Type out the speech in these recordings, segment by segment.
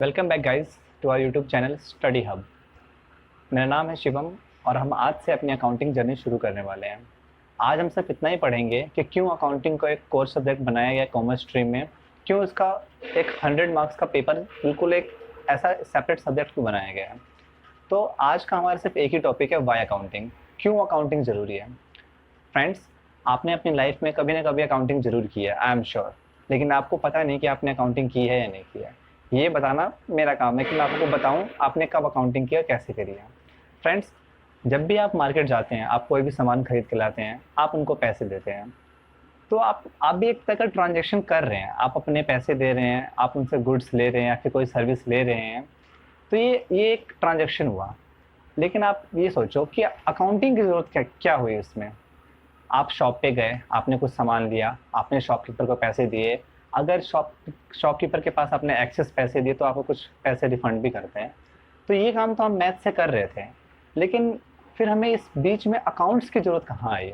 Welcome back guys to our YouTube channel study hub. मेरा नाम है शिवम और हम आज से अपनी अकाउंटिंग जर्नी शुरू करने वाले हैं। आज हम सिर्फ इतना ही पढ़ेंगे कि क्यों अकाउंटिंग को एक कोर सब्जेक्ट बनाया गया कॉमर्स स्ट्रीम में, क्यों इसका एक 100 मार्क्स का पेपर बिल्कुल एक ऐसा सेपरेट सब्जेक्ट क्यों बनाया गया है। तो आज का हमारा सिर्फ एक ही टॉपिक है, वाई अकाउंटिंग, क्यों अकाउंटिंग ज़रूरी है। फ्रेंड्स, आपने अपनी लाइफ में कभी ना कभी अकाउंटिंग ज़रूर की है, आई एम श्योर, लेकिन आपको पता नहीं कि आपने अकाउंटिंग की है या नहीं की है। ये बताना मेरा काम है कि मैं आपको बताऊं आपने कब अकाउंटिंग किया, कैसे करी है। फ्रेंड्स, जब भी आप मार्केट जाते हैं, आप कोई भी सामान खरीद के लाते हैं, आप उनको पैसे देते हैं, तो आप भी एक तरह का ट्रांजेक्शन कर रहे हैं। आप अपने पैसे दे रहे हैं, आप उनसे गुड्स ले रहे हैं या फिर कोई सर्विस ले रहे हैं, तो ये एक ट्रांजेक्शन हुआ। लेकिन आप ये सोचो कि अकाउंटिंग की ज़रूरत क्या हुई उसमें। आप शॉप पे गए, आपने कुछ सामान लिया, आपने शॉपकीपर को पैसे दिए। अगर शॉपकीपर के पास आपने एक्सेस पैसे दिए तो आपको कुछ पैसे रिफंड भी करते हैं। तो ये काम तो हम मैथ से कर रहे थे, लेकिन फिर हमें इस बीच में अकाउंट्स की ज़रूरत कहाँ आई।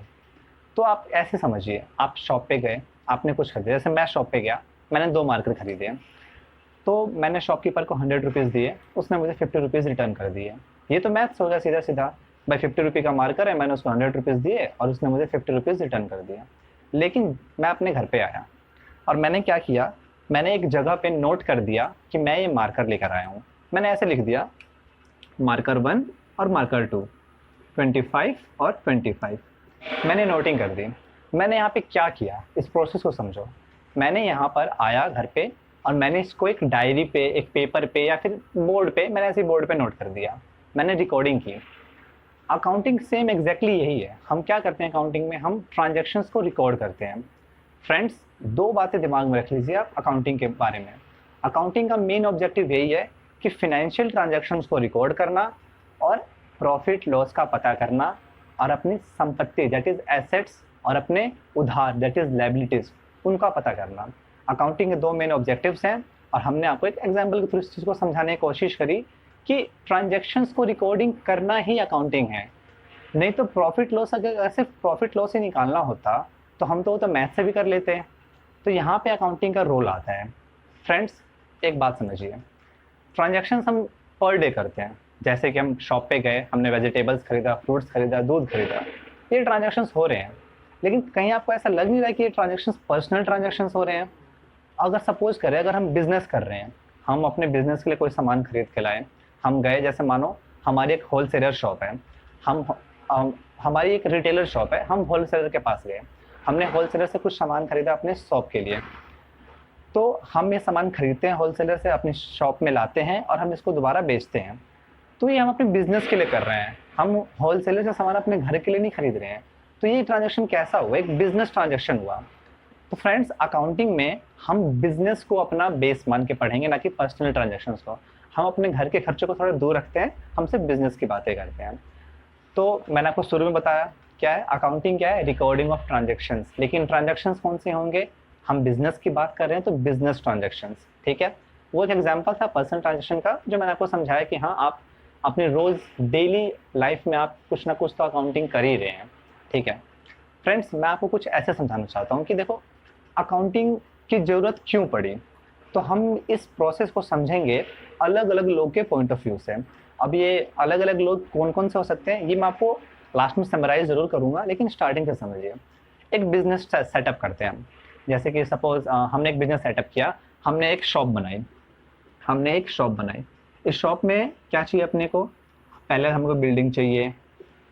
तो आप ऐसे समझिए, आप शॉप पे गए, आपने कुछ खरीदा। जैसे मैं शॉप पे गया, मैंने 2 मार्कर खरीदे, तो मैंने शॉपकीपर को 100 रुपीज़ दिए, उसने मुझे 50 रुपीज़ रिटर्न कर दिए। ये तो मैथ्स हो गया सीधा सीधा। भाई 50 रुपये का मार्कर है, मैंने उसको 100 रुपीज़ दिए और उसने मुझे 50 रुपीज़ रिटर्न कर दिया। लेकिन मैं अपने घर पे आया और मैंने क्या किया, मैंने एक जगह पे नोट कर दिया कि मैं ये मार्कर लेकर आया हूँ। मैंने ऐसे लिख दिया, मार्कर 1 और मार्कर 2, 25 और 25। मैंने नोटिंग कर दी। मैंने यहाँ पे क्या किया, इस प्रोसेस को समझो। मैंने यहाँ पर आया घर पे और मैंने इसको एक डायरी पे, एक पेपर पे या फिर बोर्ड पे, मैंने ऐसे बोर्ड पे नोट कर दिया। मैंने रिकॉर्डिंग की। अकाउंटिंग सेम एग्जैक्टली यही है। हम क्या करते हैं अकाउंटिंग में, हम ट्रांजैक्शंस को रिकॉर्ड करते हैं। फ्रेंड्स, 2 बातें दिमाग में रख लीजिए आप अकाउंटिंग के बारे में। अकाउंटिंग का मेन ऑब्जेक्टिव यही है कि फिनेंशियल ट्रांजैक्शंस को रिकॉर्ड करना और प्रॉफिट लॉस का पता करना और अपनी संपत्ति दैट इज़ एसेट्स और अपने उधार दैट इज़ लायबिलिटीज़ उनका पता करना। अकाउंटिंग के 2 मेन ऑब्जेक्टिव्स हैं और हमने आपको एक एग्जाम्पल के थ्रू इस चीज़ को समझाने की कोशिश करी कि ट्रांजैक्शंस को रिकॉर्डिंग करना ही अकाउंटिंग है। नहीं तो प्रॉफिट लॉस, अगर सिर्फ प्रॉफिट लॉस ही निकालना होता तो हम तो मैथ से भी कर लेते हैं। तो यहाँ पे अकाउंटिंग का रोल आता है। फ्रेंड्स, एक बात समझिए, ट्रांजैक्शंस हम पर डे करते हैं। जैसे कि हम शॉप पे गए, हमने वेजिटेबल्स खरीदा, फ्रूट्स खरीदा, दूध खरीदा, ये ट्रांजैक्शंस हो रहे हैं। लेकिन कहीं आपको ऐसा लग नहीं रहा कि ये ट्रांजैक्शंस पर्सनल ट्रांजैक्शंस हो रहे हैं। अगर सपोज करें, अगर हम बिजनेस कर रहे हैं, हम अपने बिजनेस के लिए कोई सामान खरीद के लाए, हम गए, जैसे मानो हमारी एक होलसेलर शॉप है, हमारी एक रिटेलर शॉप है, हम होलसेलर के पास गए, हमने होलसेलर से कुछ सामान खरीदा अपने शॉप के लिए। तो हम ये सामान खरीदते हैं होलसेलर से, अपनी शॉप में लाते हैं और हम इसको दोबारा बेचते हैं। तो ये हम अपने बिजनेस के लिए कर रहे हैं, हम होलसेलर से सामान अपने घर के लिए नहीं खरीद रहे हैं। तो ये ट्रांजैक्शन कैसा हुआ, एक बिजनेस ट्रांजैक्शन हुआ। तो फ्रेंड्स, अकाउंटिंग में हम बिजनेस को अपना बेस मान के पढ़ेंगे, ना कि पर्सनल ट्रांजैक्शंस को। हम अपने घर के खर्चों को थोड़ा दूर रखते हैं, हम सिर्फ बिजनेस की बातें करते हैं। तो मैंने आपको शुरू में बताया क्या है अकाउंटिंग, क्या है रिकॉर्डिंग ऑफ ट्रांजैक्शंस। लेकिन ट्रांजैक्शंस कौन से होंगे, हम बिजनेस की बात कर रहे हैं तो बिजनेस ट्रांजैक्शंस, ठीक है। वो एक एग्जांपल था पर्सनल ट्रांजैक्शन का, जो मैंने आपको समझाया कि हाँ, आप अपने रोज़ डेली लाइफ में आप कुछ ना कुछ तो अकाउंटिंग कर ही रहे हैं, ठीक है। फ्रेंड्स, मैं आपको कुछ ऐसे समझाना चाहता हूँ कि देखो अकाउंटिंग की ज़रूरत क्यों पड़ी। तो हम इस प्रोसेस को समझेंगे अलग अलग लोग के पॉइंट ऑफ व्यू से। अब ये अलग अलग लोग कौन कौन से हो सकते हैं, ये मैं आपको लास्ट में समराइज ज़रूर करूँगा, लेकिन स्टार्टिंग से समझिए। एक बिजनेस सेटअप करते हैं हम। जैसे कि सपोज हमने एक बिजनेस सेटअप किया, हमने एक शॉप बनाई, इस शॉप में क्या चाहिए अपने को, पहले हमको बिल्डिंग चाहिए,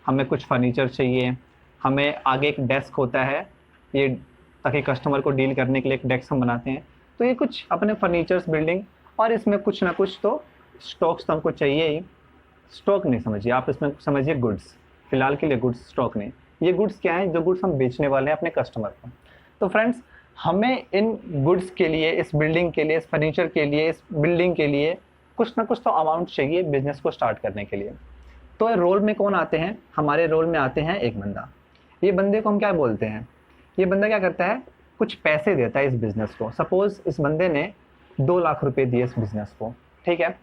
हमें कुछ फर्नीचर चाहिए, हमें आगे एक डेस्क होता है, ये ताकि कस्टमर को डील करने के लिए एक डेस्क हम बनाते हैं। तो ये कुछ अपने फर्नीचर्स, बिल्डिंग, और इसमें कुछ ना कुछ तो स्टॉक्स तो हमको चाहिए ही। स्टॉक नहीं समझिए आप, इसमें समझिए गुड्स, फिलहाल के लिए गुड्स, स्टॉक नहीं। ये गुड्स क्या है, जो गुड्स हम बेचने वाले हैं अपने कस्टमर को। तो फ्रेंड्स, हमें इन गुड्स के लिए, इस बिल्डिंग के लिए, इस फर्नीचर के लिए, इस बिल्डिंग के लिए कुछ ना कुछ तो अमाउंट चाहिए बिजनेस को स्टार्ट करने के लिए। तो रोल में कौन आते हैं, हमारे रोल में आते हैं एक बंदा। ये बंदे को हम क्या बोलते हैं, ये बंदा क्या करता है, कुछ पैसे देता है इस बिज़नेस को। सपोज़ इस बंदे ने 2 लाख रुपए दिए इस बिज़नेस को, ठीक है।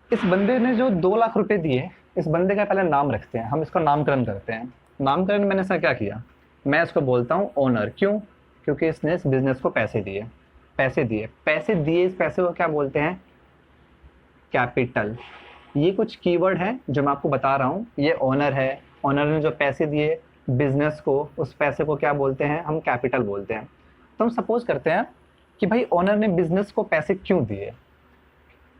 इस बंदे ने जो 2 लाख रुपए दिए, इस बंदे का पहले नाम रखते हैं, हम इसका नामकरण करते हैं। नामकरण मैंने ऐसा क्या किया, मैं इसको बोलता हूँ ओनर। क्यों, क्योंकि इसने इस बिज़नेस को पैसे दिए। इस पैसे को क्या बोलते हैं, कैपिटल। ये कुछ कीवर्ड हैं जो मैं आपको बता रहा हूँ। ये ओनर है, ओनर ने जो पैसे दिए बिजनेस को, उस पैसे को क्या बोलते हैं, हम कैपिटल बोलते हैं। तो हम सपोज करते हैं कि भाई ओनर ने बिजनेस को पैसे क्यों दिए।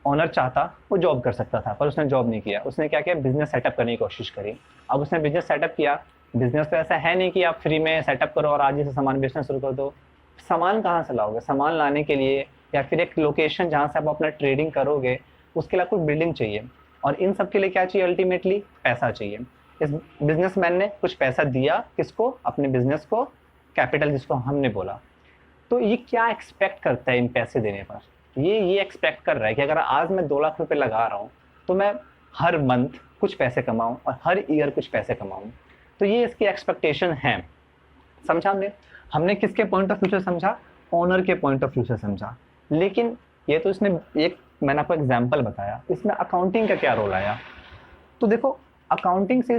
ओनर चाहता वो जॉब कर सकता था, पर उसने जॉब नहीं किया। उसने क्या किया, बिजनेस सेटअप करने की कोशिश करी। अब उसने बिजनेस सेटअप किया। बिजनेस तो ऐसा है नहीं कि आप फ्री में सेटअप करो और आज ही से सामान बेचना शुरू कर दो। सामान कहाँ से लाओगे? सामान लाने के लिए या फिर एक लोकेशन जहाँ से आप अपना ट्रेडिंग करोगे, उसके लिए आपको बिल्डिंग चाहिए। और इन सब के लिए क्या चाहिए? अल्टीमेटली पैसा चाहिए। इस बिजनेसमैन ने कुछ पैसा दिया, किसको? अपने बिजनेस को, कैपिटल जिसको हमने बोला। तो ये क्या एक्सपेक्ट करता है इन पैसे देने पर? ये एक्सपेक्ट कर रहा है कि अगर आज मैं 2 लाख रुपए लगा रहा हूँ तो मैं हर मंथ कुछ पैसे कमाऊँ और हर ईयर कुछ पैसे कमाऊँ। तो ये इसकी एक्सपेक्टेशन है। समझा हमने? हमने किसके पॉइंट ऑफ व्यू से समझा? ओनर के पॉइंट ऑफ व्यू से समझा। लेकिन ये तो इसने एक, मैंने आपको एग्जाम्पल बताया, इसमें अकाउंटिंग का क्या रोल आया? तो देखो, अकाउंटिंग से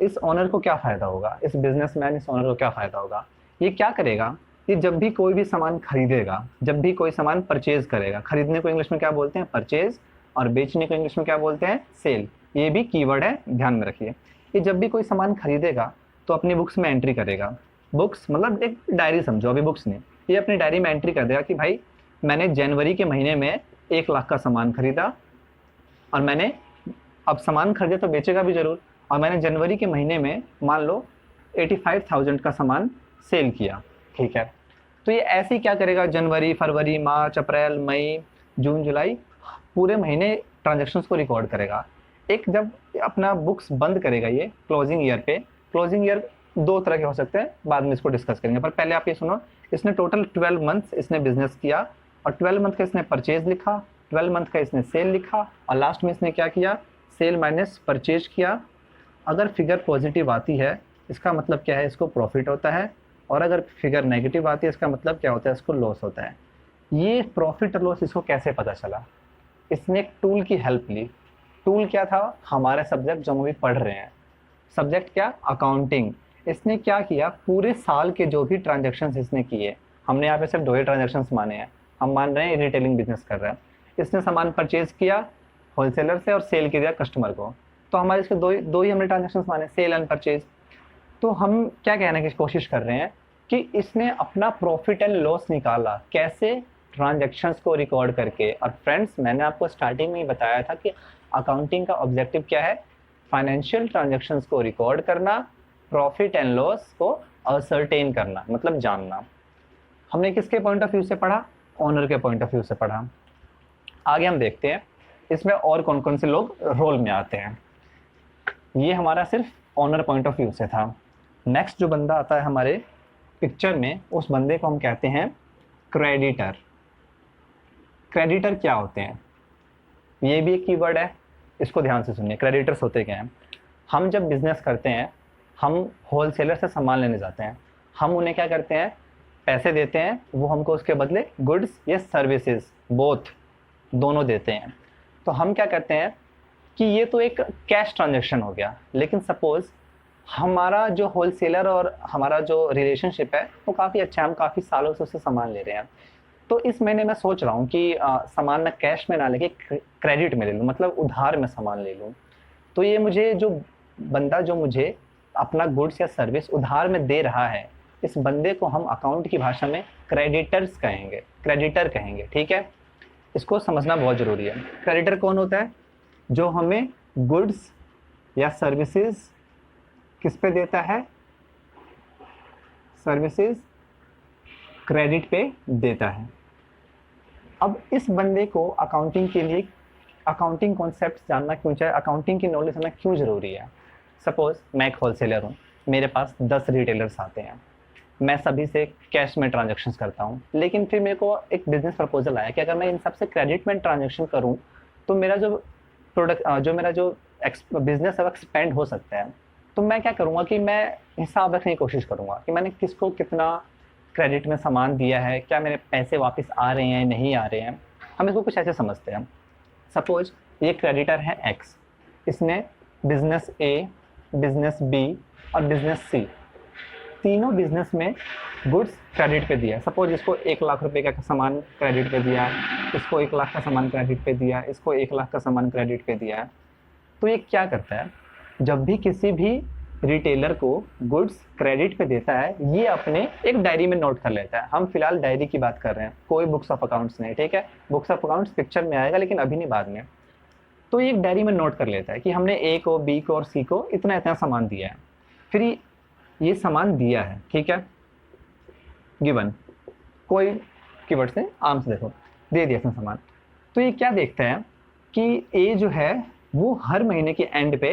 इस ओनर को क्या फ़ायदा होगा, इस बिजनेसमैन, इस ओनर को क्या फ़ायदा होगा? ये क्या करेगा? ये जब भी कोई भी सामान खरीदेगा, जब भी कोई सामान परचेज करेगा, खरीदने को इंग्लिश में क्या बोलते हैं? परचेज। और बेचने को इंग्लिश में क्या बोलते हैं? सेल। ये भी कीवर्ड है, ध्यान में रखिए। ये जब भी कोई सामान खरीदेगा तो अपनी बुक्स में एंट्री करेगा। बुक्स मतलब एक डायरी समझो, अभी बुक्स नहीं, ये अपनी डायरी में एंट्री कर देगा कि भाई मैंने जनवरी के महीने में 1 लाख का सामान खरीदा, और मैंने, अब सामान खरीदे तो बेचेगा भी जरूर, और मैंने जनवरी के महीने में मान लो 85,000 का सामान सेल किया। ठीक है, तो ये ऐसे ही क्या करेगा? जनवरी, फरवरी, मार्च, अप्रैल, मई, जून, जुलाई, पूरे महीने ट्रांजेक्शन्स को रिकॉर्ड करेगा। एक जब अपना बुक्स बंद करेगा ये क्लोजिंग ईयर पे, क्लोजिंग ईयर 2 तरह के हो सकते हैं, बाद में इसको डिस्कस करेंगे, पर पहले आप ये सुनो, इसने टोटल 12 मंथ्स इसने बिजनेस किया, और 12 मंथ का इसने परचेज लिखा, 12 मंथ का इसने सेल लिखा, और लास्ट में इसने क्या किया? सेल माइनस परचेज किया। अगर फिगर पॉजिटिव आती है इसका मतलब क्या है? इसको प्रॉफिट होता है, और अगर फिगर नेगेटिव आती है इसका मतलब क्या होता है? इसको लॉस होता है। ये प्रॉफिट और लॉस इसको कैसे पता चला? इसने एक टूल की हेल्प ली। टूल क्या था? हमारे सब्जेक्ट जो हम अभी पढ़ रहे हैं, सब्जेक्ट क्या? अकाउंटिंग। इसने क्या किया? पूरे साल के जो भी ट्रांजेक्शन्स इसने किए, हमने यहाँ पे सिर्फ 2 ही ट्रांजेक्शन्स माने हैं, हम मान रहे हैं रिटेलिंग बिजनेस कर रहा है। इसने सामान परचेज किया होलसेलर से और सेल किया कस्टमर को, तो हमारे इसके दो ही हमने ट्रांजेक्शन्स माने, सेल एंड परचेज। तो हम क्या कहने की कोशिश कर रहे हैं कि इसने अपना प्रॉफिट एंड लॉस निकाला कैसे? ट्रांजैक्शंस को रिकॉर्ड करके। और फ्रेंड्स, मैंने आपको स्टार्टिंग में ही बताया था कि अकाउंटिंग का ऑब्जेक्टिव क्या है? फाइनेंशियल ट्रांजैक्शंस को रिकॉर्ड करना, प्रॉफिट एंड लॉस को असर्टेन करना, मतलब जानना। हमने किसके पॉइंट ऑफ व्यू से पढ़ा? ओनर के पॉइंट ऑफ व्यू से पढ़ा। आगे हम देखते हैं इसमें और कौन कौन से लोग रोल में आते हैं। ये हमारा सिर्फ ओनर पॉइंट ऑफ व्यू से था। नेक्स्ट जो बंदा आता है हमारे पिक्चर में, उस बंदे को हम कहते हैं क्रेडिटर। क्रेडिटर क्या होते हैं? ये भी एक कीवर्ड है, इसको ध्यान से सुनिए। क्रेडिटर्स होते क्या हैं? हम जब बिजनेस करते हैं, हम होलसेलर से सामान लेने जाते हैं, हम उन्हें क्या करते हैं? पैसे देते हैं, वो हमको उसके बदले गुड्स या सर्विसेज, बोथ, दोनों देते हैं। तो हम क्या करते हैं कि ये तो एक कैश ट्रांजैक्शन हो गया, लेकिन सपोज हमारा जो होलसेलर और हमारा जो रिलेशनशिप है वो काफ़ी अच्छा है, हम काफ़ी सालों से उससे सामान ले रहे हैं। तो इस महीने मैं सोच रहा हूँ कि सामान मैं कैश में ना लेके क्रेडिट में ले लूँ, मतलब उधार में सामान ले लूँ। तो ये मुझे जो बंदा जो मुझे अपना गुड्स या सर्विस उधार में दे रहा है, इस बंदे को हम अकाउंट की भाषा में क्रेडिटर्स कहेंगे, क्रेडिटर कहेंगे। ठीक है, इसको समझना बहुत ज़रूरी है। क्रेडिटर कौन होता है? जो हमें गुड्स या सर्विसेज किस पे देता है? सर्विसेज क्रेडिट पे देता है। अब इस बंदे को अकाउंटिंग के लिए अकाउंटिंग कॉन्सेप्ट जानना क्यों चाहिए, अकाउंटिंग की नॉलेज होना क्यों ज़रूरी है? सपोज मैं एक होलसेलर हूँ, मेरे पास 10 रिटेलर्स आते हैं, मैं सभी से कैश में ट्रांजैक्शंस करता हूँ, लेकिन फिर मेरे को एक बिजनेस प्रपोजल आया कि अगर मैं इन सब से क्रेडिट में ट्रांजैक्शन करूँ तो मेरा जो प्रोडक्ट मेरा जो बिजनेस है वो एक्सपेंड हो सकता है। तो मैं क्या करूँगा कि मैं हिसाब रखने की कोशिश करूँगा कि मैंने किसको कितना क्रेडिट में सामान दिया है, क्या मेरे पैसे वापस आ रहे हैं नहीं आ रहे हैं। हम इसको कुछ ऐसे समझते हैं, सपोज ये क्रेडिटर है एक्स, इसने बिजनेस ए, बिजनेस बी और बिजनेस सी तीनों बिजनेस में गुड्स क्रेडिट पे दिया है। सपोज इसको 1 लाख रुपए का सामान क्रेडिट पे दिया है, इसको 1 लाख का सामान क्रेडिट पे दिया है, इसको 1 लाख का सामान क्रेडिट पे दिया है। तो ये क्या करता है, जब भी किसी भी रिटेलर को गुड्स क्रेडिट पे देता है, ये अपने एक डायरी में नोट कर लेता है। हम फिलहाल डायरी की बात कर रहे हैं, कोई बुक्स ऑफ अकाउंट्स नहीं, ठीक है। बुक्स ऑफ अकाउंट्स पिक्चर में आएगा, लेकिन अभी नहीं, बाद में। तो ये एक डायरी में नोट कर लेता है कि हमने ए को, बी को और सी को इतना इतना सामान दिया है। फिर ये सामान दिया है, ठीक है, गिवन कोई कीवर्ड से आम से देखो, दे दिया इसने सामान। तो ये क्या देखता है कि ए जो है वो हर महीने के एंड पे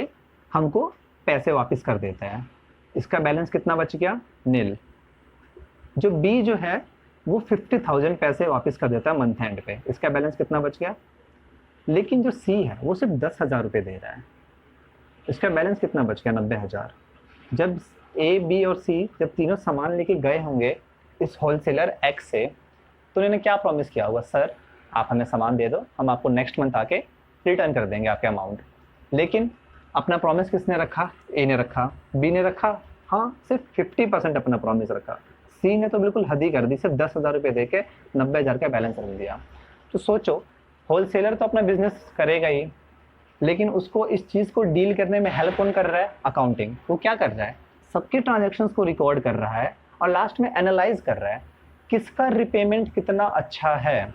हमको पैसे वापस कर देता है। इसका बैलेंस कितना बच गया, नील। जो बी जो है वो 50,000 पैसे वापस कर देता है मंथ एंड पे, इसका बैलेंस कितना बच गया। लेकिन जो सी है वो सिर्फ 10,000 रुपये दे रहा है, इसका बैलेंस कितना बच गया, 90,000। जब ए, बी और सी जब तीनों सामान लेके गए होंगे इस होलसेलर एक्स से, तो उन्होंने क्या प्रॉमिस किया होगा, सर आप हमें सामान दे दो, हम आपको नेक्स्ट मंथ आके रिटर्न कर देंगे आपके अमाउंट। लेकिन अपना प्रॉमिस किसने रखा, ए ने रखा, बी ने रखा, हाँ सिर्फ 50% अपना प्रॉमिस रखा। सी ने तो बिल्कुल हद ही कर दी, सिर्फ 10,000 रुपये दे के 90,000 का बैलेंस रख दिया। तो सोचो, होलसेलर तो अपना बिजनेस करेगा ही, लेकिन उसको इस चीज़ को डील करने में हेल्प कौन कर रहा है, अकाउंटिंग। वो क्या कर रहा है, सबके ट्रांजेक्शन्स को रिकॉर्ड कर रहा है और लास्ट में एनालाइज कर रहा है किसका रिपेमेंट कितना अच्छा है।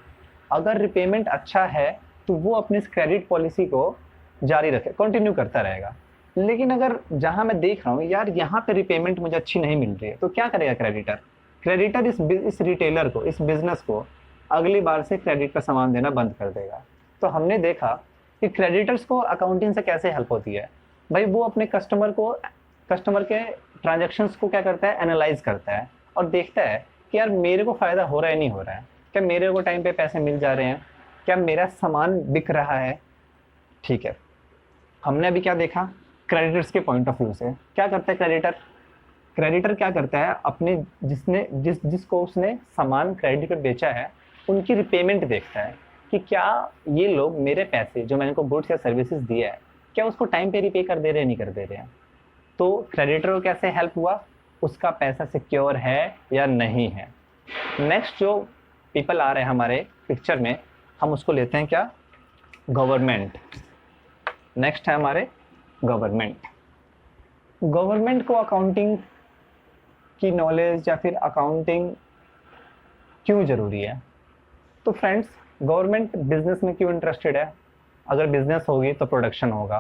अगर रिपेमेंट अच्छा है तो वो अपनी इस क्रेडिट पॉलिसी को जारी रखे, कंटिन्यू करता रहेगा। लेकिन अगर जहां मैं देख रहा हूँ यार यहाँ पे रिपेमेंट मुझे अच्छी नहीं मिल रही है, तो क्या करेगा क्रेडिटर, क्रेडिटर इस रिटेलर को, इस बिजनेस को अगली बार से क्रेडिट का सामान देना बंद कर देगा। तो हमने देखा कि क्रेडिटर्स को अकाउंटिंग से कैसे हेल्प होती है भाई, वो अपने कस्टमर के ट्रांजेक्शन्स को क्या करता है, एनालाइज करता है और देखता है कि यार मेरे को फ़ायदा हो रहा है नहीं हो रहा है, क्या मेरे को टाइम पे पैसे मिल जा रहे हैं, क्या मेरा सामान बिक रहा है। ठीक है, हमने अभी क्या देखा, क्रेडिटर्स के पॉइंट ऑफ व्यू से क्या करता है क्रेडिटर क्या करता है, अपने जिसको उसने सामान क्रेडिट पर बेचा है उनकी रिपेमेंट देखता है कि क्या ये लोग मेरे पैसे जो मैंने इनको गुड्स या सर्विसेज दिया है, क्या उसको टाइम पे रिपे कर दे रहे हैं, नहीं कर दे रहे हैं। तो क्रेडिटर को कैसे हेल्प हुआ, उसका पैसा सिक्योर है या नहीं है। नेक्स्ट जो पीपल आ रहे हैं हमारे पिक्चर में, हम उसको लेते हैं क्या, गवर्नमेंट। नेक्स्ट है हमारे गवर्नमेंट को अकाउंटिंग की नॉलेज या फिर अकाउंटिंग क्यों ज़रूरी है। तो फ्रेंड्स, गवर्नमेंट बिजनेस में क्यों इंटरेस्टेड है, अगर बिजनेस होगी तो प्रोडक्शन होगा,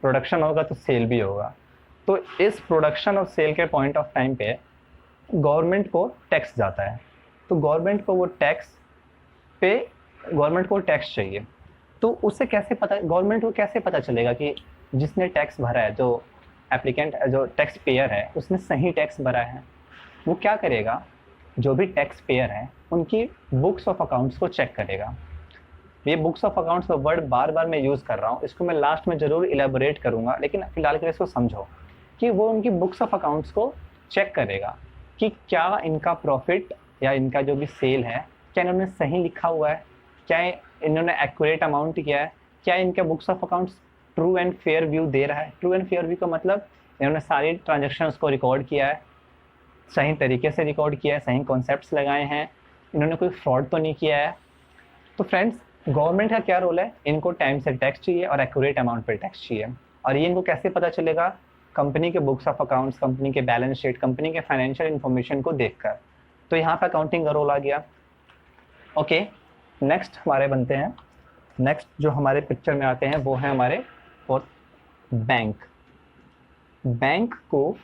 प्रोडक्शन होगा तो सेल भी होगा। तो इस प्रोडक्शन और सेल के पॉइंट ऑफ टाइम पे गवर्नमेंट को टैक्स जाता है, तो गवर्नमेंट को टैक्स चाहिए। तो उससे कैसे पता, गवर्नमेंट को कैसे पता चलेगा कि जिसने टैक्स भरा है, जो एप्लीकेंट, जो टैक्स पेयर है, उसने सही टैक्स भरा है। वो क्या करेगा, जो भी टैक्स पेयर है उनकी बुक्स ऑफ अकाउंट्स को चेक करेगा। ये बुक्स ऑफ अकाउंट्स का वर्ड बार बार मैं यूज़ कर रहा हूँ, इसको मैं लास्ट में ज़रूर इलेबोरेट करूँगा, लेकिन फिलहाल के लिए इसको समझो कि वो उनकी बुक्स ऑफ अकाउंट्स को चेक करेगा कि क्या इनका प्रॉफिट या इनका जो भी सेल है, क्या इन्होंने सही लिखा हुआ है, क्या इन्होंने एक्यूरेट अमाउंट किया है, क्या इनका books of accounts true and fair view दे रहा है। ट्रू एंड फेयर व्यू का मतलब इन्होंने सारी ट्रांजेक्शन्स को रिकॉर्ड किया है, सही तरीके से रिकॉर्ड किया है, सही कॉन्सेप्ट्स लगाए हैं, इन्होंने कोई फ्रॉड तो नहीं किया है। तो फ्रेंड्स, गवर्नमेंट का क्या रोल है, इनको टाइम से टैक्स चाहिए और एक्यूरेट अमाउंट पर टैक्स चाहिए। और ये इनको कैसे पता चलेगा, कंपनी के बुक्स ऑफ अकाउंट्स, कंपनी के बैलेंस शीट, कंपनी के फाइनेंशियल इन्फॉर्मेशन को देखकर। तो यहाँ पर अकाउंटिंग का रोल आ गया। ओके, नेक्स्ट हमारे बनते हैं, नेक्स्ट जो हमारे पिक्चर में आते हैं वो है हमारे और बैंक। बैंक को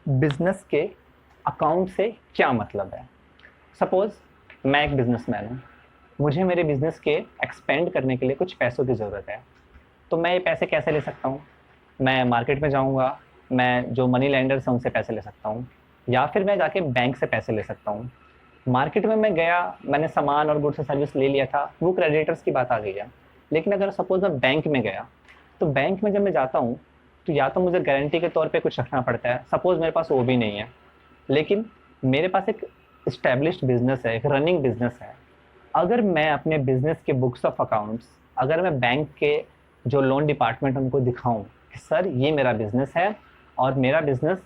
बिजनेस के अकाउंट से क्या मतलब है। सपोज मैं एक बिजनेसमैन हूँ, मुझे मेरे बिजनेस के एक्सपेंड करने के लिए कुछ पैसों की ज़रूरत है। तो मैं ये पैसे कैसे ले सकता हूँ, मैं मार्केट में जाऊँगा, मैं जो मनी लेंडर्स हैं उनसे पैसे ले सकता हूँ, या फिर मैं जाके बैंक से पैसे ले सकता हूँ। मार्केट में मैं गया, मैंने सामान और गुड्स सर्विस ले लिया था, वो क्रेडिटर्स की बात आ गई है। लेकिन अगर सपोज मैं बैंक में गया, तो बैंक में जब मैं जाता हूँ तो या तो मुझे गारंटी के तौर पे कुछ रखना पड़ता है, सपोज मेरे पास वो भी नहीं है, लेकिन मेरे पास एक इस्टेब्लिश्ड बिजनेस है, एक रनिंग बिजनेस है। अगर मैं अपने बिजनेस के बुक्स ऑफ अकाउंट्स, अगर मैं बैंक के जो लोन डिपार्टमेंट उनको दिखाऊं कि सर ये मेरा बिजनेस है और मेरा बिजनेस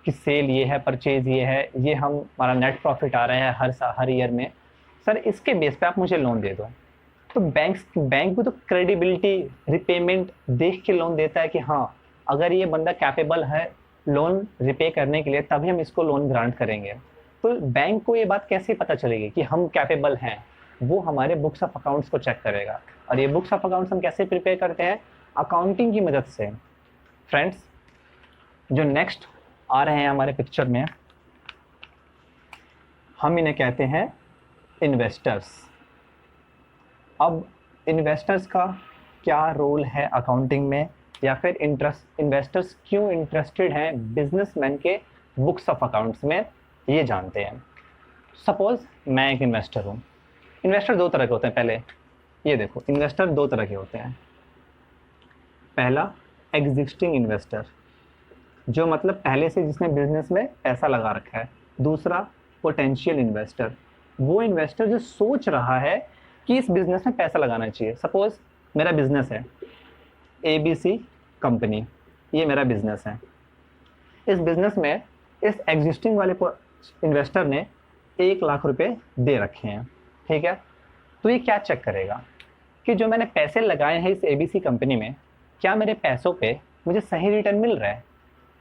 कि सेल ये है, परचेज ये है, ये हम हमारा नेट प्रॉफिट आ रहा है हर ईयर में, सर इसके बेस पे आप मुझे लोन दे दो। तो बैंक भी तो क्रेडिबिलिटी, रिपेमेंट देख के लोन देता है कि हाँ अगर ये बंदा कैपेबल है लोन रिपे करने के लिए तभी हम इसको लोन ग्रांट करेंगे। तो बैंक को ये बात कैसे पता चलेगी कि हम कैपेबल हैं? वो हमारे बुक्स ऑफ अकाउंट्स को चेक करेगा। और ये बुक्स ऑफ अकाउंट्स हम कैसे प्रिपेयर करते हैं? अकाउंटिंग की मदद से। फ्रेंड्स, जो नेक्स्ट आ रहे हैं हमारे पिक्चर में, हम इन्हें कहते हैं इन्वेस्टर्स। अब इन्वेस्टर्स का क्या रोल है अकाउंटिंग में, या फिर इन्वेस्टर्स क्यों इंटरेस्टेड हैं बिजनेसमैन के बुक्स ऑफ अकाउंट्स में, ये जानते हैं। सपोज मैं एक इन्वेस्टर हूँ। इन्वेस्टर दो तरह के होते हैं। पहले ये देखो, इन्वेस्टर दो तरह के होते हैं। पहला एग्जिस्टिंग इन्वेस्टर, जो मतलब पहले से जिसने बिजनेस में पैसा लगा रखा है। दूसरा पोटेंशियल इन्वेस्टर, वो इन्वेस्टर जो सोच रहा है कि इस बिजनेस में पैसा लगाना चाहिए। सपोज मेरा बिजनेस है ABC कंपनी, ये मेरा बिजनेस है। इस बिजनेस में इस एग्जिस्टिंग वाले इन्वेस्टर ने 1 लाख रुपए दे रखे हैं, ठीक है। तो ये क्या चेक करेगा कि जो मैंने पैसे लगाए हैं इस ABC कंपनी में, क्या मेरे पैसों पे मुझे सही रिटर्न मिल रहा है?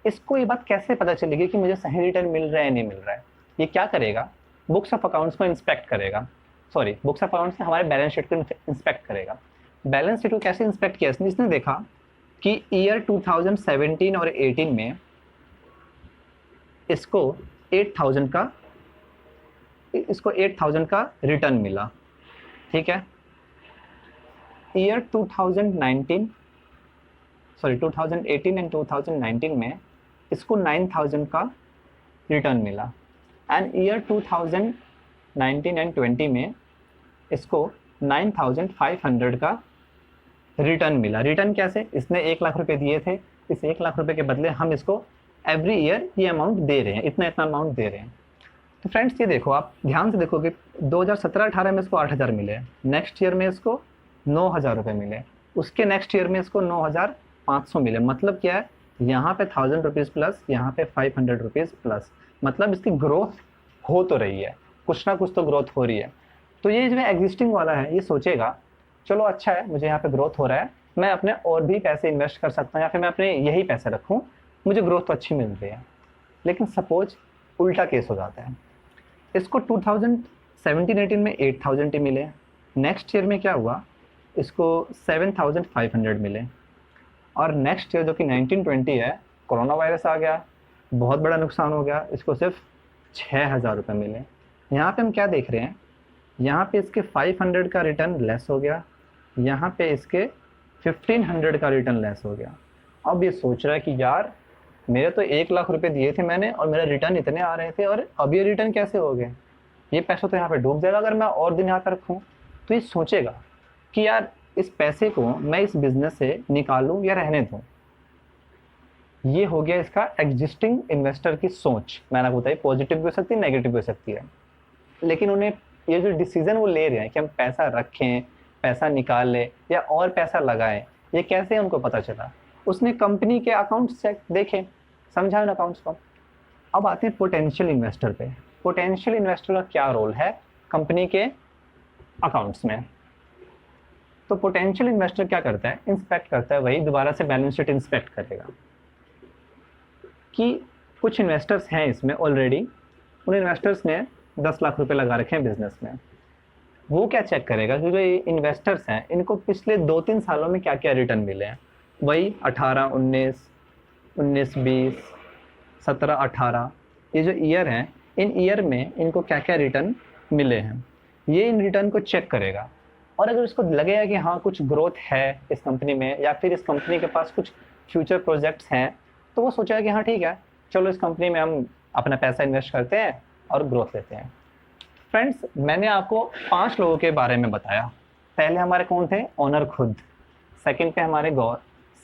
इसको ये बात कैसे पता चलेगी कि मुझे सही रिटर्न मिल रहा है नहीं मिल रहा है? ये क्या करेगा? बुक्स ऑफ अकाउंट्स को इंस्पेक्ट करेगा। सॉरी, बुक्स ऑफ अकाउंट्स से हमारे बैलेंस शीट को इंस्पेक्ट करेगा। बैलेंस शीट को कैसे इंस्पेक्ट किया? इसने देखा कि ईयर 2017 और 18 में इसको 8,000 का रिटर्न मिला, ठीक है। ईयर 2018 एंड 2019 में इसको 9,000 का रिटर्न मिला, एंड ईयर 2019 एंड 20 में इसको 9,500 का रिटर्न मिला। रिटर्न कैसे? इसने 1 लाख रुपए दिए थे, इस 1 लाख रुपए के बदले हम इसको एवरी ईयर ये अमाउंट दे रहे हैं, इतना अमाउंट दे रहे हैं। तो फ्रेंड्स ये देखो, आप ध्यान से देखो कि 2017-18 में इसको 8,000 मिले, नेक्स्ट ईयर में इसको 9,000 रुपये मिले, उसके नेक्स्ट ईयर में इसको 9,500 मिले। मतलब क्या है? यहाँ पे 1,000 रुपीज़ प्लस, यहाँ पे 500 रुपीज़ प्लस। मतलब इसकी ग्रोथ हो तो रही है, कुछ ना कुछ तो ग्रोथ हो रही है। तो ये जो एग्जिस्टिंग वाला है ये सोचेगा चलो अच्छा है, मुझे यहाँ पे ग्रोथ हो रहा है, मैं अपने और भी पैसे इन्वेस्ट कर सकता हूँ, या फिर मैं अपने यही पैसे रखूँ, मुझे ग्रोथ तो अच्छी मिल रही है। लेकिन सपोज उल्टा केस हो जाता है, इसको 2017-18 में 8,000 ही मिले, नेक्स्ट ईयर में क्या हुआ, इसको 7,500 मिले, और नेक्स्ट ईयर जो कि 19-20 है, कोरोना वायरस आ गया, बहुत बड़ा नुकसान हो गया, इसको सिर्फ 6,000 रुपये मिले। यहाँ पे हम क्या देख रहे हैं? यहाँ पे इसके 500 का रिटर्न लेस हो गया, यहाँ पे इसके 1,500 का रिटर्न लेस हो गया। अब ये सोच रहा है कि यार मेरे तो 1 लाख रुपए दिए थे मैंने और मेरा रिटर्न इतने आ रहे थे, और अब ये रिटर्न कैसे हो गए? ये पैसा तो यहाँ पे डूब जाएगा अगर मैं और दिन यहाँ पे रखूँ। तो ये सोचेगा कि यार इस पैसे को मैं इस बिजनेस से निकालूं या रहने दूं। ये हो गया इसका एग्जिस्टिंग इन्वेस्टर की सोच। मैंने बताई पॉजिटिव भी हो सकती है, नेगेटिव भी हो सकती है। लेकिन उन्हें ये जो डिसीजन वो ले रहे हैं कि हम पैसा रखें, पैसा निकाल लें या और पैसा लगाएं, ये कैसे उनको पता चला? उसने कंपनी के अकाउंट्स चेक देखे, समझा उन अकाउंट्स को। अब आते हैं पोटेंशियल इन्वेस्टर पे। पोटेंशियल इन्वेस्टर का क्या रोल है कंपनी के अकाउंट्स में? तो पोटेंशियल इन्वेस्टर क्या करता है? इंस्पेक्ट करता है, वही दोबारा से बैलेंस शीट इंस्पेक्ट करेगा कि कुछ इन्वेस्टर्स हैं इसमें ऑलरेडी, उन इन्वेस्टर्स ने 10 लाख रुपए लगा रखे हैं बिजनेस में। वो क्या चेक करेगा कि जो ये इन्वेस्टर्स हैं इनको पिछले 2-3 सालों में क्या क्या रिटर्न मिले हैं, वही 18, 19, 19-20, 17-18, ये जो ईयर हैं, इन ईयर में इनको क्या क्या रिटर्न मिले हैं, ये इन रिटर्न को चेक करेगा। और अगर उसको लगेगा कि हाँ कुछ ग्रोथ है इस कंपनी में, या फिर इस कंपनी के पास कुछ फ्यूचर प्रोजेक्ट्स हैं, तो वो सोचेगा कि हाँ ठीक है, चलो इस कंपनी में हम अपना पैसा इन्वेस्ट करते हैं और ग्रोथ लेते हैं। फ्रेंड्स, मैंने आपको 5 लोगों के बारे में बताया। पहले हमारे कौन थे? ओनर खुद। सेकंड पे हमारे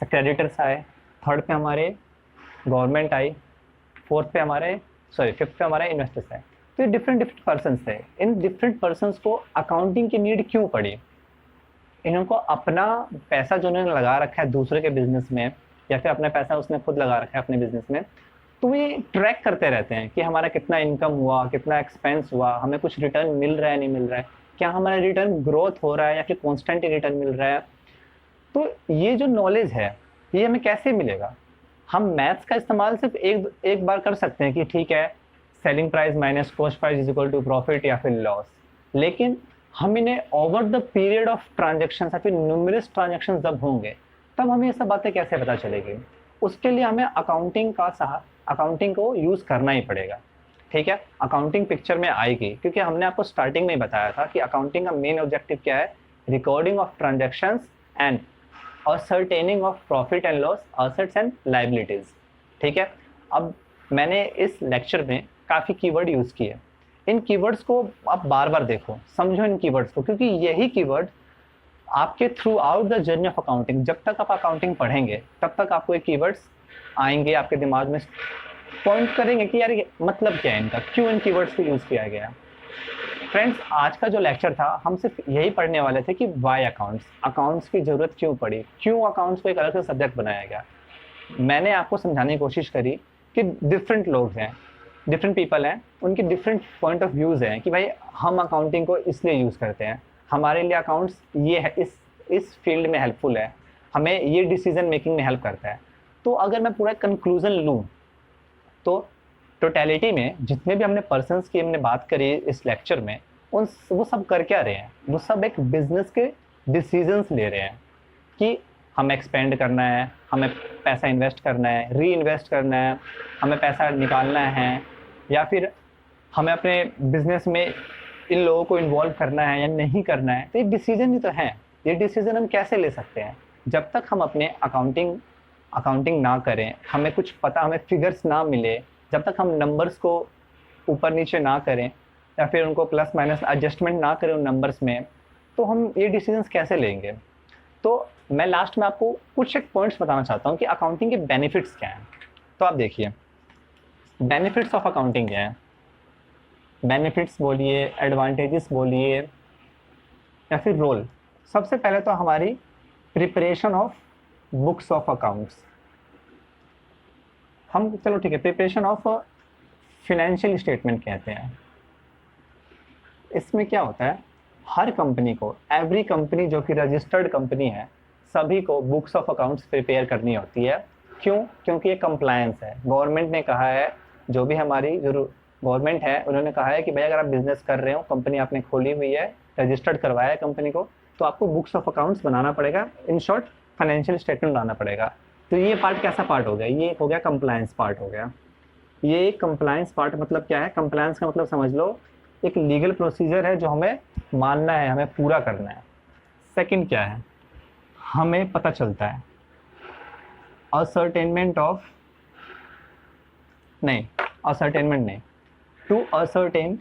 क्रेडिटर्स आए। थर्ड पे हमारे गवर्नमेंट आई। फिफ्थ पे हमारे इन्वेस्टर्स आए। तो ये डिफरेंट पर्सन्स थे। इन डिफरेंट पर्सन्स को अकाउंटिंग की नीड क्यों पड़ी? इनको अपना पैसा जो उन्होंने लगा रखा है दूसरे के बिजनेस में, या फिर अपना पैसा उसने खुद लगा रखा है अपने बिजनेस में, तो ये ट्रैक करते रहते हैं कि हमारा कितना इनकम हुआ, कितना एक्सपेंस हुआ, हमें कुछ रिटर्न मिल रहा है नहीं मिल रहा है, क्या हमारा रिटर्न ग्रोथ हो रहा है या फिर कॉन्स्टेंट रिटर्न मिल रहा है। तो ये जो नॉलेज है ये हमें कैसे मिलेगा? हम मैथ्स का इस्तेमाल सिर्फ एक एक बार कर सकते हैं कि ठीक है, selling price minus cost price is equal to profit या फिर लॉस, लेकिन हम इन्हें over the period of transaction या फिर न्यूमरस ट्रांजेक्शन जब होंगे तब हमें ये सब बातें कैसे पता चलेगी? उसके लिए हमें अकाउंटिंग को यूज़ करना ही पड़ेगा। ठीक है, अकाउंटिंग पिक्चर में आएगी क्योंकि हमने आपको स्टार्टिंग में ही बताया था कि अकाउंटिंग का मेन ऑब्जेक्टिव क्या है? Recording of transactions and ascertaining of profit and loss, assets and liabilities। ठीक है, अब मैंने इस लेक्चर में काफ़ी कीवर्ड यूज़ किए। इन कीवर्ड्स को आप बार बार देखो, समझो इन कीवर्ड्स को, क्योंकि यही कीवर्ड आपके through out the journey of accounting, जब तक आप अकाउंटिंग पढ़ेंगे तब तक आपको ये कीवर्ड्स आएंगे, आपके दिमाग में पॉइंट करेंगे कि यार ये मतलब क्या है इनका, क्यों इन कीवर्ड्स को यूज़ किया गया। फ्रेंड्स, आज का जो लेक्चर था हम सिर्फ यही पढ़ने वाले थे कि वाई अकाउंट्स की ज़रूरत क्यों पड़ी, क्यों अकाउंट्स को एक अलग से सब्जेक्ट बनाया गया। मैंने आपको समझाने की कोशिश करी कि डिफरेंट लोग हैं, डिफरेंट पीपल हैं, उनके डिफरेंट पॉइंट ऑफ व्यूज़ हैं कि भाई हम अकाउंटिंग को इसलिए यूज़ करते हैं, हमारे लिए अकाउंट्स ये है, इस फील्ड में हेल्पफुल है, हमें ये डिसीजन मेकिंग में हेल्प करता है। तो अगर मैं पूरा कंक्लूजन लूँ तो टोटलिटी में जितने भी हमने पर्सन्स की हमने बात करी इस लेक्चर में, वो सब कर क्या रहे हैं? वो सब एक बिजनेस के डिसीजंस ले रहे हैं कि हमें एक्सपेंड करना है, हमें पैसा इन्वेस्ट करना है, री इन्वेस्ट करना है, हमें पैसा निकालना है, या फिर हमें अपने बिजनेस में इन लोगों को इन्वॉल्व करना है या नहीं करना है। तो ये डिसीजन ही तो है। ये डिसीजन हम कैसे ले सकते हैं? जब तक हम अपने अकाउंटिंग ना करें, हमें कुछ पता, हमें फिगर्स ना मिले, जब तक हम नंबर्स को ऊपर नीचे ना करें या फिर उनको प्लस माइनस एडजस्टमेंट ना करें उन नंबर्स में, तो हम ये डिसीजंस कैसे लेंगे? तो मैं लास्ट में आपको कुछ एक पॉइंट्स बताना चाहता हूँ कि अकाउंटिंग के बेनिफिट्स क्या हैं। तो आप देखिए, बेनिफिट्स ऑफ अकाउंटिंग क्या है? बेनिफिट्स बोलिए, एडवांटेजेस बोलिए या फिर रोल। सबसे पहले तो हमारी preparation of books of accounts. हम चलो ठीक है, प्रिपरेशन ऑफ फिनेंशियल स्टेटमेंट कहते हैं। इसमें क्या होता है, हर कंपनी को, एवरी कंपनी जो कि रजिस्टर्ड कंपनी है, सभी को बुक्स ऑफ अकाउंट्स प्रिपेयर करनी होती है। क्यों? क्योंकि ये कंप्लायंस है। गवर्नमेंट ने कहा है, जो भी हमारी जो गवर्नमेंट है उन्होंने कहा है कि भाई अगर आप बिजनेस कर रहे हो, कंपनी आपने खोली हुई है, रजिस्टर्ड करवाया है कंपनी को, तो आपको बुक्स ऑफ अकाउंट्स बनाना पड़ेगा। इन शॉर्ट फाइनेंशियल स्टेटमेंट बनाना पड़ेगा। तो ये पार्ट कैसा पार्ट हो गया? ये हो गया कंप्लायंस पार्ट हो गया। ये कंप्लायंस पार्ट मतलब क्या है? कंप्लायंस का मतलब समझ लो एक लीगल प्रोसीजर है जो हमें मानना है, हमें पूरा करना है। सेकंड क्या है? हमें पता चलता है असर्टेनमेंट नहीं, to ascertain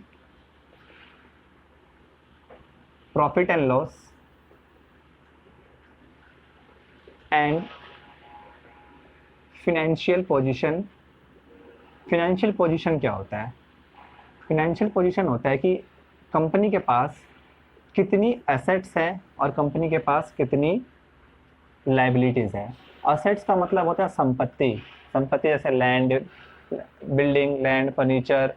profit and loss and financial position. Financial position क्या होता है? फिनेंशियल पोजीशन होता है कि कंपनी के पास कितनी एसेट्स हैं और कंपनी के पास कितनी लाइबिलिटीज़ हैं। एसेट्स का मतलब होता है संपत्ति जैसे लैंड, बिल्डिंग, लैंड, फर्नीचर,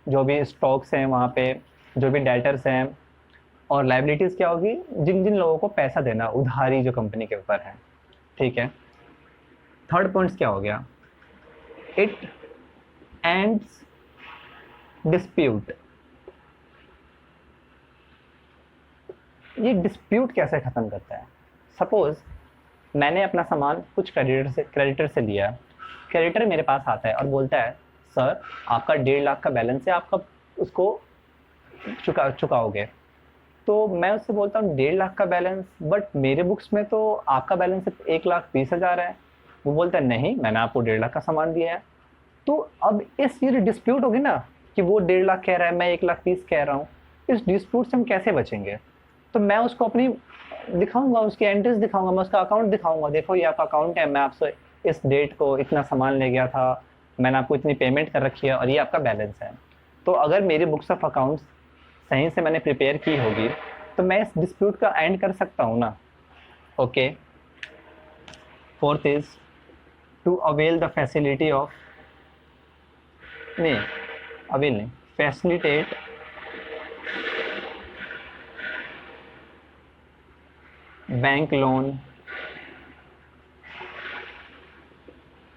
जो भी स्टॉक्स हैं वहाँ पे, जो भी डेटर्स हैं। और लाइबिलिटीज़ क्या होगी? जिन जिन लोगों को पैसा देना, उधारी जो कंपनी के ऊपर है। ठीक है। थर्ड पॉइंट्स क्या हो गया? It ends dispute. ये डिस्प्यूट कैसे ख़त्म करता है? सपोज मैंने अपना सामान कुछ क्रेडिटर से लिया। क्रेडिटर मेरे पास आता है और बोलता है, सर आपका 1.5 लाख का बैलेंस है, आप कब उसको चुकाओगे? तो मैं उससे बोलता हूँ 1.5 लाख का बैलेंस, बट मेरे बुक्स में तो आपका बैलेंस सिर्फ 1,20,000 है। वो बोलता है नहीं, मैंने आपको 1.5 लाख का सामान दिया है। तो अब ये डिस्प्यूट होगी ना कि वो 1.5 लाख कह रहा है, मैं 1,20,000 कह रहा हूँ। इस डिस्प्यूट से हम कैसे बचेंगे? तो मैं उसको अपनी दिखाऊंगा, उसकी एंट्रीज दिखाऊंगा, मैं उसका अकाउंट दिखाऊंगा, देखो ये आपका अकाउंट है, मैं आपसे इस डेट को इतना सामान ले गया था, मैंने आपको इतनी पेमेंट कर रखी है और ये आपका बैलेंस है। तो अगर मेरी बुक्स ऑफ अकाउंट्स सही से मैंने प्रिपेयर की होगी तो मैं इस डिस्प्यूट का एंड कर सकता हूँ ना। Okay. Fourth is to avail the facility of नहीं, अभी नहीं, फैसिलिटेट बैंक लोन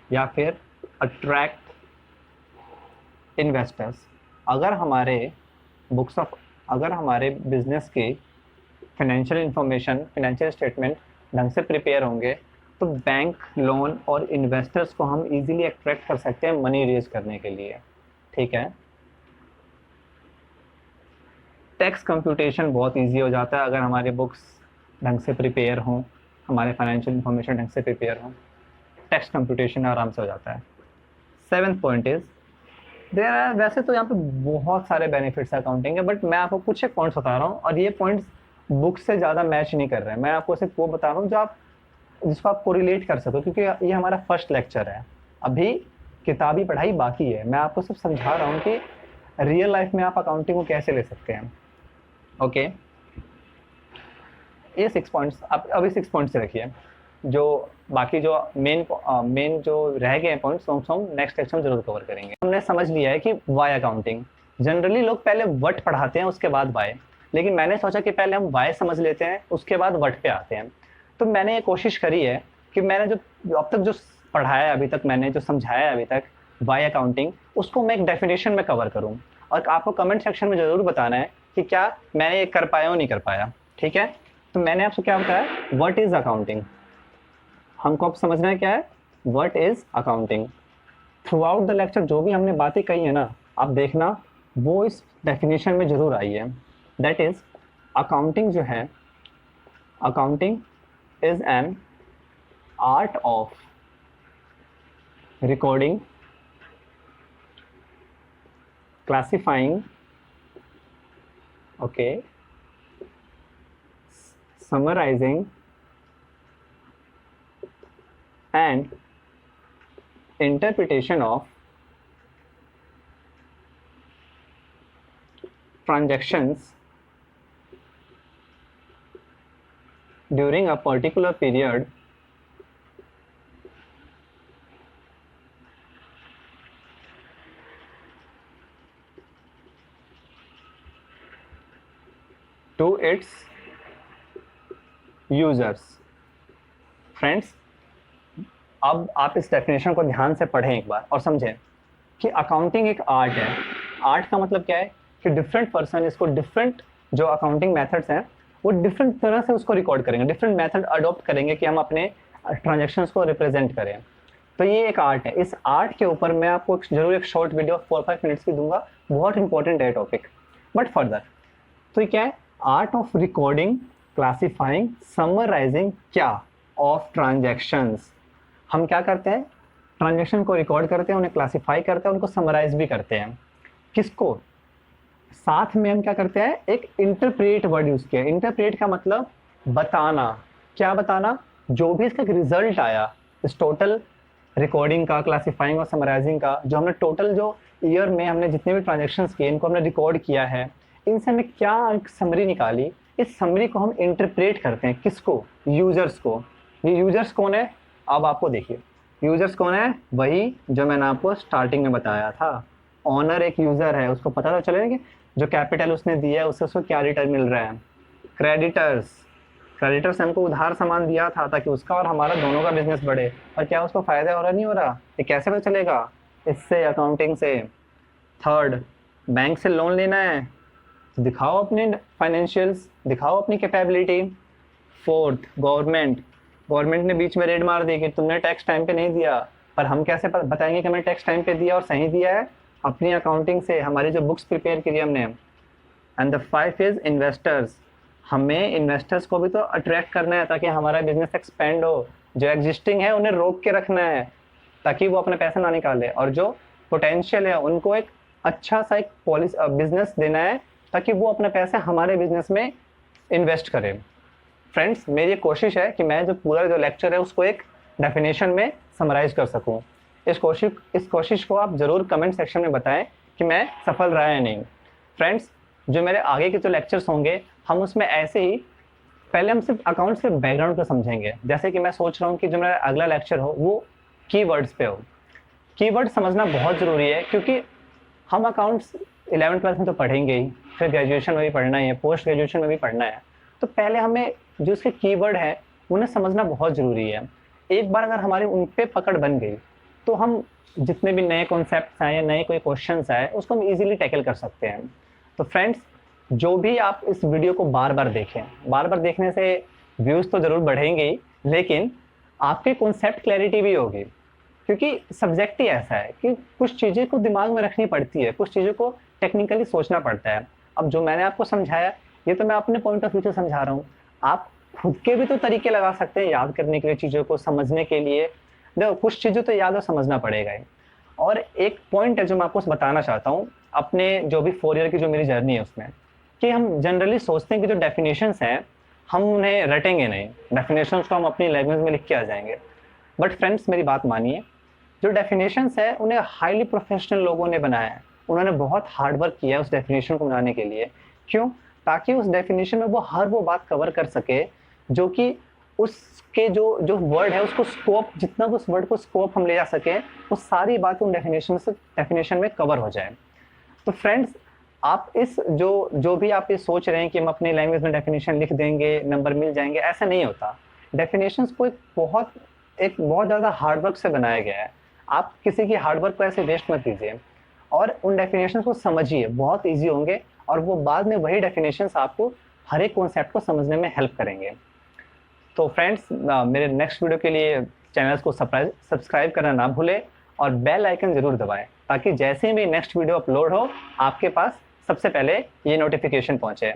या फिर अट्रैक्ट इन्वेस्टर्स। अगर हमारे अगर हमारे बिजनेस की फाइनेंशियल इंफॉर्मेशन, फाइनेंशियल स्टेटमेंट ढंग से प्रिपेयर होंगे तो बैंक लोन और इन्वेस्टर्स को हम इजीली अट्रैक्ट कर सकते हैं मनी रेज करने के लिए। ठीक है। टैक्स कंप्यूटेशन बहुत इजी हो जाता है अगर हमारे बुक्स ढंग से प्रिपेयर हों, हमारे फाइनेंशियल इंफॉर्मेशन ढंग से प्रिपेयर हों, टैक्स कंप्यूटेशन आराम से हो जाता है। 7th point is there are, वैसे तो यहाँ पे बहुत सारे बेनिफिट्स अकाउंटिंग है, बट मैं आपको कुछ एक पॉइंट्स बता रहा हूँ और ये पॉइंट्स बुक से ज़्यादा मैच नहीं कर रहे हैं। मैं आपको सिर्फ वो बता रहा हूँ जिसको आप कोरिलेट कर सको, क्योंकि ये हमारा फर्स्ट लेक्चर है, अभी किताबी पढ़ाई बाकी है। मैं आपको सिर्फ समझा रहा हूँ कि रियल लाइफ में आप अकाउंटिंग को कैसे ले सकते हैं। ओके, ये 6 पॉइंट्स आप अभी 6 पॉइंट्स से रखिए, जो बाकी जो मेन जो रह गए पॉइंट्स हम नेक्स्ट लेक्चर में जरूर कवर करेंगे। हमने समझ लिया है कि वाई अकाउंटिंग, जनरली लोग पहले वट पढ़ाते हैं उसके बाद वाई, लेकिन मैंने सोचा कि पहले हम वाई समझ लेते हैं उसके बाद वट पे आते हैं। तो मैंने ये कोशिश करी है कि मैंने जो अब तक जो पढ़ाया है अभी तक, मैंने जो समझाया है अभी तक वाई अकाउंटिंग, उसको मैं एक डेफिनेशन में कवर करूँ और आपको कमेंट सेक्शन में ज़रूर बताना है कि क्या मैंने ये कर पाया और नहीं कर पाया। ठीक है, तो मैंने आपसे क्या बताया, व्हाट इज़ अकाउंटिंग। हमको अब समझना है क्या है what is accounting. Through out the lecture जो भी हमने बातें कही है ना, आप देखना वो इस डेफिनेशन में ज़रूर आई है। दैट इज़ अकाउंटिंग जो है, accounting is an art of recording, classifying, okay, summarizing and interpretation of transactions during a particular period to its users। Friends, अब आप इस डेफिनेशन को ध्यान से पढ़ें एक बार और समझें कि अकाउंटिंग एक आर्ट है। आर्ट का मतलब क्या है कि डिफरेंट पर्सन इसको डिफरेंट जो अकाउंटिंग मेथड्स हैं वो डिफरेंट तरह से उसको रिकॉर्ड करेंगे, डिफरेंट मेथड अडॉप्ट करेंगे कि हम अपने ट्रांजैक्शंस को रिप्रेजेंट करें। तो ये एक आर्ट है। इस आर्ट के ऊपर मैं आपको जरूर एक शॉर्ट वीडियो 4-5 मिनट्स की दूंगा, बहुत इंपॉर्टेंट है टॉपिक। बट फर्दर तो ये क्या है, art of recording, classifying, summarising क्या ऑफ ट्रांजैक्शंस। हम क्या करते हैं, ट्रांजैक्शन को रिकॉर्ड करते हैं, उन्हें क्लासीफाई करते हैं, उनको समराइज भी करते हैं। किसको, साथ में हम क्या करते हैं, एक इंटरप्रेट वर्ड यूज किया। इंटरप्रेट का मतलब बताना। क्या बताना, जो भी इसका रिजल्ट आया इस टोटल रिकॉर्डिंग का, क्लासिफाइंग और समराइजिंग का, जो हमने टोटल जो ईयर में हमने जितने भी ट्रांजैक्शंस किए इनको हमने रिकॉर्ड किया है, इनसे हमने क्या एक समरी निकाली, इस समरी को हम इंटरप्रेट करते हैं। किसको, यूजर्स को। ये यूजर्स कौन है, अब आपको देखिए यूजर्स कौन है, वही जो मैंने आपको स्टार्टिंग में बताया था। ऑनर एक यूजर है, उसको पता तो चलेगा कि जो कैपिटल उसने दिया है उससे उसको क्या रिटर्न मिल रहा है। क्रेडिटर्स, क्रेडिटर्स ने हमको उधार सामान दिया था ताकि उसका और हमारा दोनों का बिजनेस बढ़े, और क्या उसको फायदा हो रहा नहीं हो रहा, ये कैसे पता चलेगा, इससे, अकाउंटिंग से। थर्ड, बैंक से लोन लेना है तो दिखाओ अपने फाइनेंशियल्स, दिखाओ अपनी कैपेबिलिटी। फोर्थ, गवर्नमेंट ने बीच में रेड मार दी कि तुमने टैक्स टाइम पे नहीं दिया, पर हम कैसे बताएंगे कि हमने टैक्स टाइम पे दिया और सही दिया है, अपनी अकाउंटिंग से, हमारी जो बुक्स प्रिपेयर की हमने। एंड द 5 इज इन्वेस्टर्स, हमें इन्वेस्टर्स को भी तो अट्रैक्ट करना है ताकि हमारा बिजनेस एक्सपेंड हो। जो एग्जिस्टिंग है उन्हें रोक के रखना है ताकि वो अपने पैसे ना निकाले, और जो पोटेंशियल है उनको एक अच्छा सा एक पॉलिसी बिजनेस देना है ताकि वो अपने पैसे हमारे बिजनेस में इन्वेस्ट करें। फ्रेंड्स, मेरी कोशिश है कि मैं जो पूरा जो लेक्चर है उसको एक डेफिनेशन में समराइज कर सकूं। इस कोशिश को आप ज़रूर कमेंट सेक्शन में बताएं कि मैं सफल रहा या नहीं। फ्रेंड्स, जो मेरे आगे के जो लेक्चर्स होंगे हम उसमें ऐसे ही पहले हम सिर्फ अकाउंट्स के बैकग्राउंड को समझेंगे। जैसे कि मैं सोच रहा हूँ कि जो मेरा अगला लेक्चर हो वो कीवर्ड्स पे हो। कीवर्ड समझना बहुत ज़रूरी है क्योंकि हम अकाउंट्स 11th-12th में तो पढ़ेंगे ही, फिर ग्रेजुएशन में भी पढ़ना ही है, पोस्ट ग्रेजुएशन में भी पढ़ना है। तो पहले हमें जो उसके कीवर्ड है उन्हें समझना बहुत ज़रूरी है। एक बार अगर हमारी उन पे पकड़ बन गई तो हम जितने भी नए कॉन्सेप्ट्स आए या नए कोई क्वेश्चंस आए उसको हम इजीली टैकल कर सकते हैं। तो फ्रेंड्स, जो भी आप इस वीडियो को बार बार देखें, बार बार देखने से व्यूज़ तो ज़रूर बढ़ेंगे ही, लेकिन आपके कॉन्सेप्ट क्लैरिटी भी होगी। क्योंकि सब्जेक्ट ही ऐसा है कि कुछ चीज़ें को दिमाग में रखनी पड़ती है, कुछ चीज़ों को टेक्निकली सोचना पड़ता है। अब जो मैंने आपको समझाया ये तो मैं अपने पॉइंट ऑफ व्यू से समझा रहा हूँ, आप खुद के भी तो तरीके लगा सकते हैं याद करने के लिए, चीज़ों को समझने के लिए। देखो, कुछ चीज़ें तो याद और समझना पड़ेगा ही। और एक पॉइंट है जो मैं आपको बताना चाहता हूँ अपने जो भी 4 ईयर की जो मेरी जर्नी है उसमें, कि हम जनरली सोचते हैं कि जो डेफिनेशंस हैं हम उन्हें रटेंगे नहीं, डेफिनेशंस को हम अपनी लैंग्वेज में लिख के आ जाएंगे। बट फ्रेंड्स, मेरी बात मानिए, जो डेफिनेशंस है उन्हें हाईली प्रोफेशनल लोगों ने बनाया है, उन्होंने बहुत हार्ड वर्क किया है उस डेफिनेशन को बनाने के लिए। क्यों? ताकि उस डेफिनेशन में वो बात कवर कर सके जो कि उसके जो जो वर्ड है उसको स्कोप, जितना उस वर्ड को स्कोप हम ले जा सके, वो सारी बातें उन डेफिनेशन में कवर हो जाए। तो फ्रेंड्स, आप इस जो भी आप ये सोच रहे हैं कि हम अपनी लैंग्वेज में डेफिनेशन लिख देंगे, नंबर मिल जाएंगे, ऐसा नहीं होता। डेफिनेशंस को एक बहुत ज़्यादा हार्ड वर्क से बनाया गया है। आप किसी की हार्ड वर्क को ऐसे वेस्ट मत कीजिए और उन डेफिनेशंस को समझिए, बहुत ईजी होंगे और वो बाद में वही डेफिनेशंस आपको हर एक कॉन्सेप्ट को समझने में हेल्प करेंगे। तो फ्रेंड्स, मेरे नेक्स्ट वीडियो के लिए चैनल्स को सब्सक्राइब करना ना भूलें और बेल आइकन ज़रूर दबाएं, ताकि जैसे ही मेरी नेक्स्ट वीडियो अपलोड हो आपके पास सबसे पहले ये नोटिफिकेशन पहुंचे।